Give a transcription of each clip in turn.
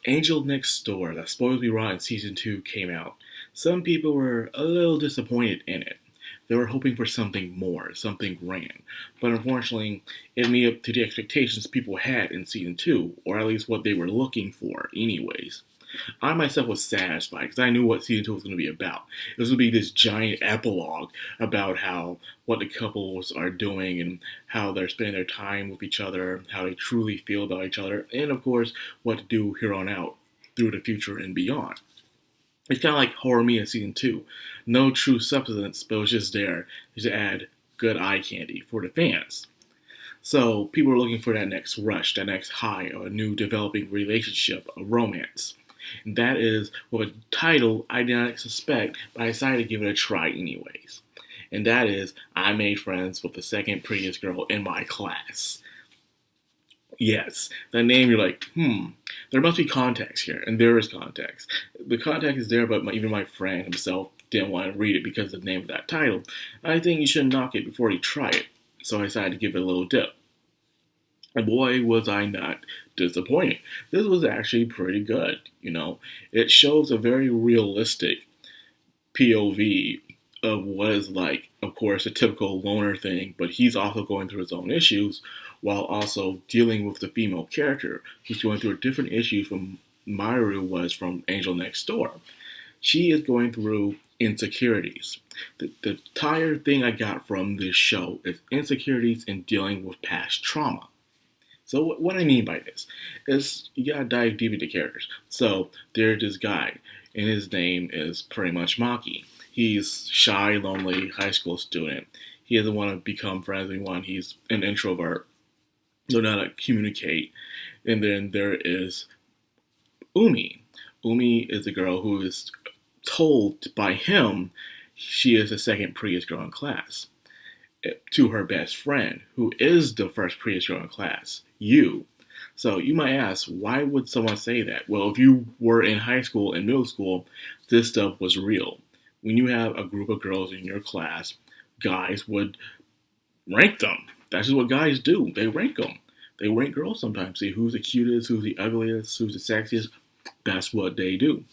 Angel Next Door, that's supposed to be Raw in Season 2, came out. Some people were a little disappointed in it. They were hoping for something more, something grand. But unfortunately, it made up to the expectations people had in Season 2, or at least what they were looking for, anyways. I myself was satisfied because I knew what season two was going to be about. It was going to be this giant epilogue about how what the couples are doing and how they're spending their time with each other, how they truly feel about each other, and of course what to do here on out through the future and beyond. It's kind of like Horror Me in season two. No true substance, but it was just there to add good eye candy for the fans. So people were looking for that next rush, that next high of a new developing relationship, a romance. And that is with a title I did not suspect, but I decided to give it a try anyways. And that is I Made Friends with the Second Prettiest Girl in My Class. Yes, that name you're like, there must be context here, and there is context. The context is there, but even my friend himself didn't want to read it because of the name of that title. I think you shouldn't knock it before you try it, so I decided to give it a little dip. And boy, was I not disappointed. This was actually pretty good, you know. It shows a very realistic POV of what is like, of course, a typical loner thing, but he's also going through his own issues while also dealing with the female character who's going through a different issue from Myru was from Angel Next Door. She is going through insecurities. The entire thing I got from this show is insecurities and dealing with past trauma. So what I mean by this is you gotta dive deep into characters. So there's this guy, and his name is pretty much Maki. He's shy, lonely high school student. He doesn't want to become friends with anyone. He's an introvert. Don't know how to communicate. And then there is Umi. Umi is a girl who is told by him she is the second prettiest girl in class to her best friend, who is the first prettiest girl in class, you. So you might ask, why would someone say that? Well, if you were in high school and middle school, this stuff was real. When you have a group of girls in your class, guys would rank them. That's just what guys do. They rank them. They rank girls sometimes. See who's the cutest, who's the ugliest, who's the sexiest. That's what they do.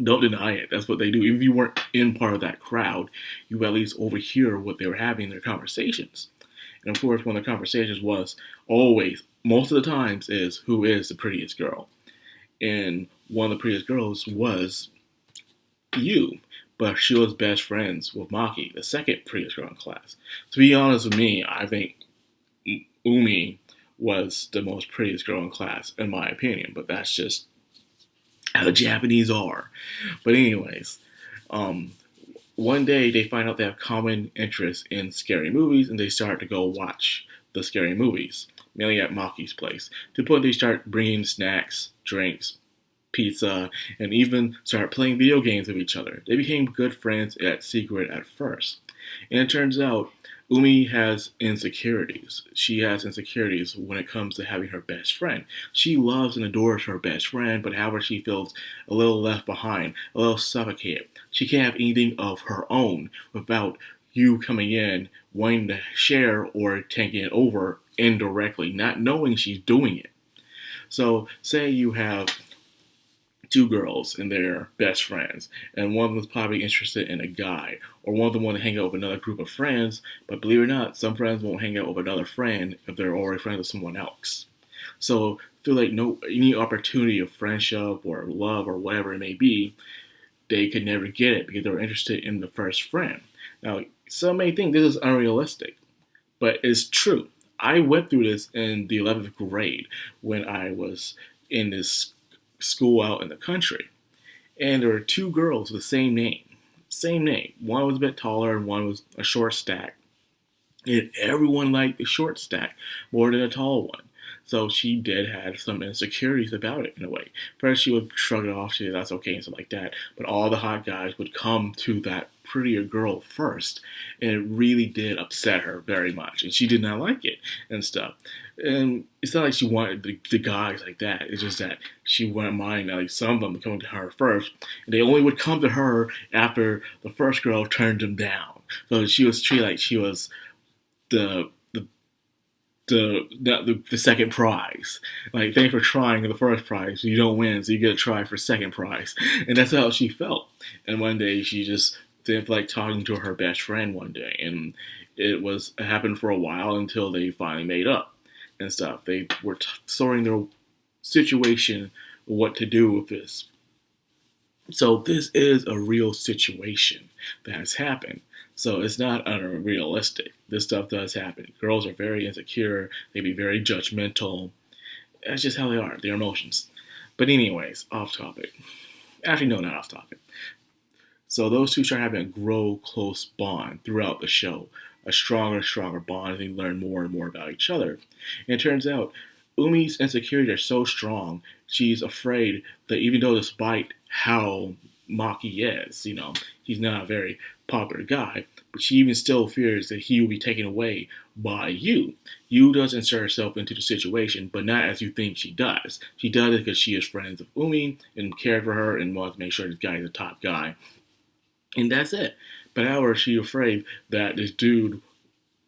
Don't deny it. That's what they do. Even if you weren't in part of that crowd, you at least overhear what they were having in their conversations. And of course, one of the conversations was always, most of the times, is who is the prettiest girl. And one of the prettiest girls was you. But she was best friends with Maki, the second prettiest girl in class. To be honest with me, I think Umi was the most prettiest girl in class, in my opinion. But that's just how the Japanese are. But anyways, one day they find out they have common interest in scary movies, and they start to go watch the scary movies, mainly at Maki's place. To the point they start bringing snacks, drinks, pizza, and even start playing video games with each other. They became good friends at secret at first. And it turns out Umi has insecurities. She has insecurities when it comes to having her best friend. She loves and adores her best friend, but however she feels a little left behind, a little suffocated. She can't have anything of her own without you coming in, wanting to share or taking it over indirectly, not knowing she's doing it. So say you have two girls and they're best friends, and one of them is probably interested in a guy, or one of them want to hang out with another group of friends, but believe it or not, some friends won't hang out with another friend if they're already friends with someone else. So feel like any opportunity of friendship or love or whatever it may be, they could never get it because they were interested in the first friend. Now, some may think this is unrealistic, but it's true. I went through this in the 11th grade when I was in this school out in the country, and there were two girls with the same name. One was a bit taller and one was a short stack, and everyone liked the short stack more than the tall one. So she did have some insecurities about it in a way. First she would shrug it off, she said that's okay and stuff like that, but all the hot guys would come to that prettier girl first, and it really did upset her very much, and she did not like it and stuff. And it's not like she wanted the guys like that. It's just that she wouldn't mind like some of them coming to her first, and they only would come to her after the first girl turned them down. So she was treated like she was the the second prize. Like, thanks for trying the first prize. You don't win, so you get a try for second prize. And that's how she felt. And one day she just did like talking to her best friend one day, and it happened for a while until they finally made up and stuff. They were sorting their situation, what to do with this. So this is a real situation that has happened. So it's not unrealistic. This stuff does happen. Girls are very insecure. They be very judgmental. That's just how they are. Their emotions. But anyways, off topic. Actually, no, not off topic. So those two start having a grow close bond throughout the show. A stronger bond as they learn more and more about each other. And it turns out Umi's insecurities are so strong, she's afraid that even though despite how Maki is, he's not a very popular guy, but she even still fears that he will be taken away by Yu. Yu does insert herself into the situation, but not as you think she does. She does it because she is friends with Umi and cared for her and wants to make sure this guy is a top guy. And that's it. But however, she's afraid that this dude,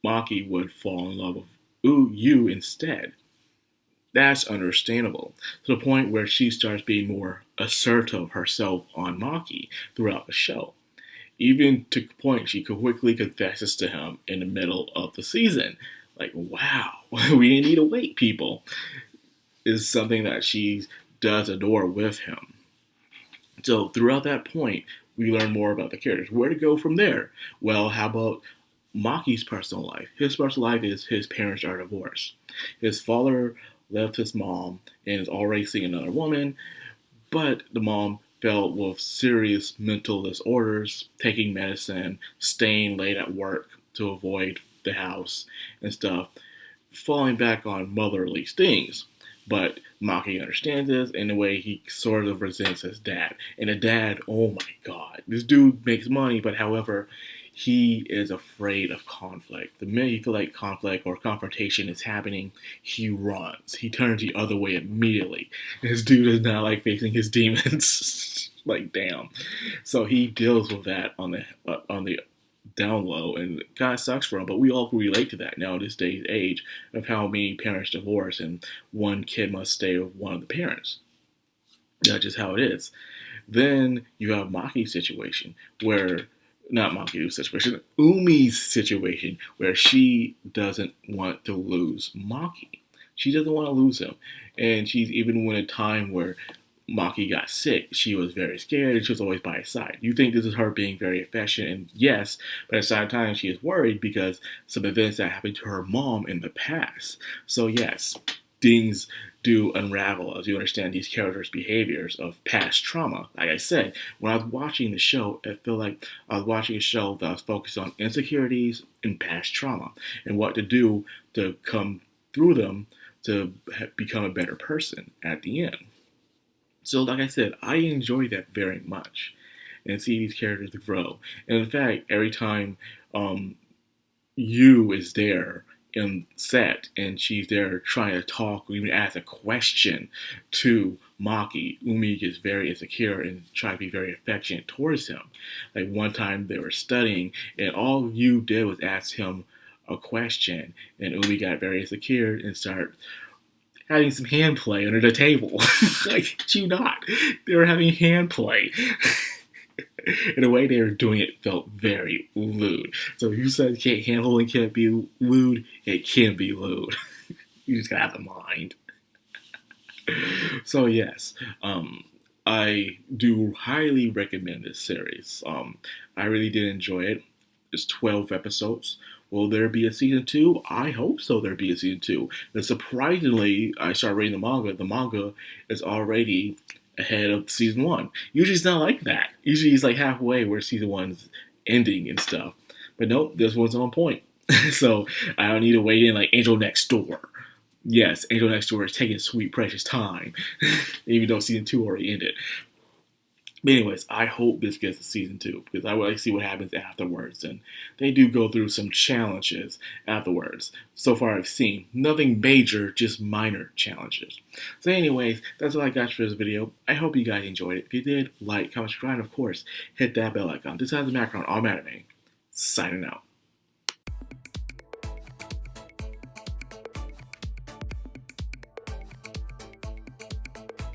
Maki, would fall in love with Yu instead. That's understandable, to the point where she starts being more assertive herself on Maki throughout the show. Even to the point she quickly confesses to him in the middle of the season. Like, wow, we didn't need to wait, people. Is something that she does adore with him. So throughout that point, we learn more about the characters. Where to go from there? Well, how about Maki's personal life? His personal life is his parents are divorced. His father left his mom and is already seeing another woman, but the mom fell with serious mental disorders, taking medicine, staying late at work to avoid the house and stuff, falling back on motherly things. But Maki understands this, in a way he sort of resents his dad. And the dad, oh my god, this dude makes money, but however, he is afraid of conflict. The minute he feels like conflict or confrontation is happening, he runs. He turns the other way immediately. This dude is not like facing his demons. Like, damn. So he deals with that on the down low, and it kind of sucks for him, but we all can relate to that now in this day's age of how many parents divorce and one kid must stay with one of the parents. That's just how it is. Then you have Maki's situation where, not Maki's situation, Umi's situation where she doesn't want to lose Maki. She doesn't want to lose him. And she's even in a time where Maki got sick, she was very scared and she was always by his side. You think this is her being very affectionate, and yes, but at the same time she is worried because some events that happened to her mom in the past. So yes, things do unravel as you understand these characters' behaviors of past trauma. Like I said, when I was watching the show, it felt like I was watching a show that was focused on insecurities and past trauma and what to do to come through them to become a better person at the end. So like I said, I enjoy that very much and see these characters grow. And in fact, every time Yu is there in set and she's there trying to talk or even ask a question to Maki, Umi gets very insecure and tries to be very affectionate towards him. Like one time they were studying and all Yu did was ask him a question, and Umi got very insecure and started having some hand play under the table. Like, you not. They were having hand play. And the way they were doing it felt very lewd. So if you said hand holding can't be lewd, it can be lewd. You just gotta have the mind. So yes, I do highly recommend this series. I really did enjoy it. It's 12 episodes. Will there be a season 2? I hope so there'll be a season 2. And surprisingly, I started reading the manga. The manga is already ahead of season 1. Usually it's not like that. Usually it's like halfway where season 1's ending and stuff. But nope, this one's on point. So I don't need to wait in like Angel Next Door. Yes, Angel Next Door is taking sweet precious time. Even though season 2 already ended. But anyways, I hope this gets to season 2 because I would like to see what happens afterwards. And they do go through some challenges afterwards. So far I've seen nothing major, just minor challenges. So anyways, that's all I got for this video. I hope you guys enjoyed it. If you did, like, comment, subscribe, and of course, hit that bell icon. This has the Madcrownxox, signing out.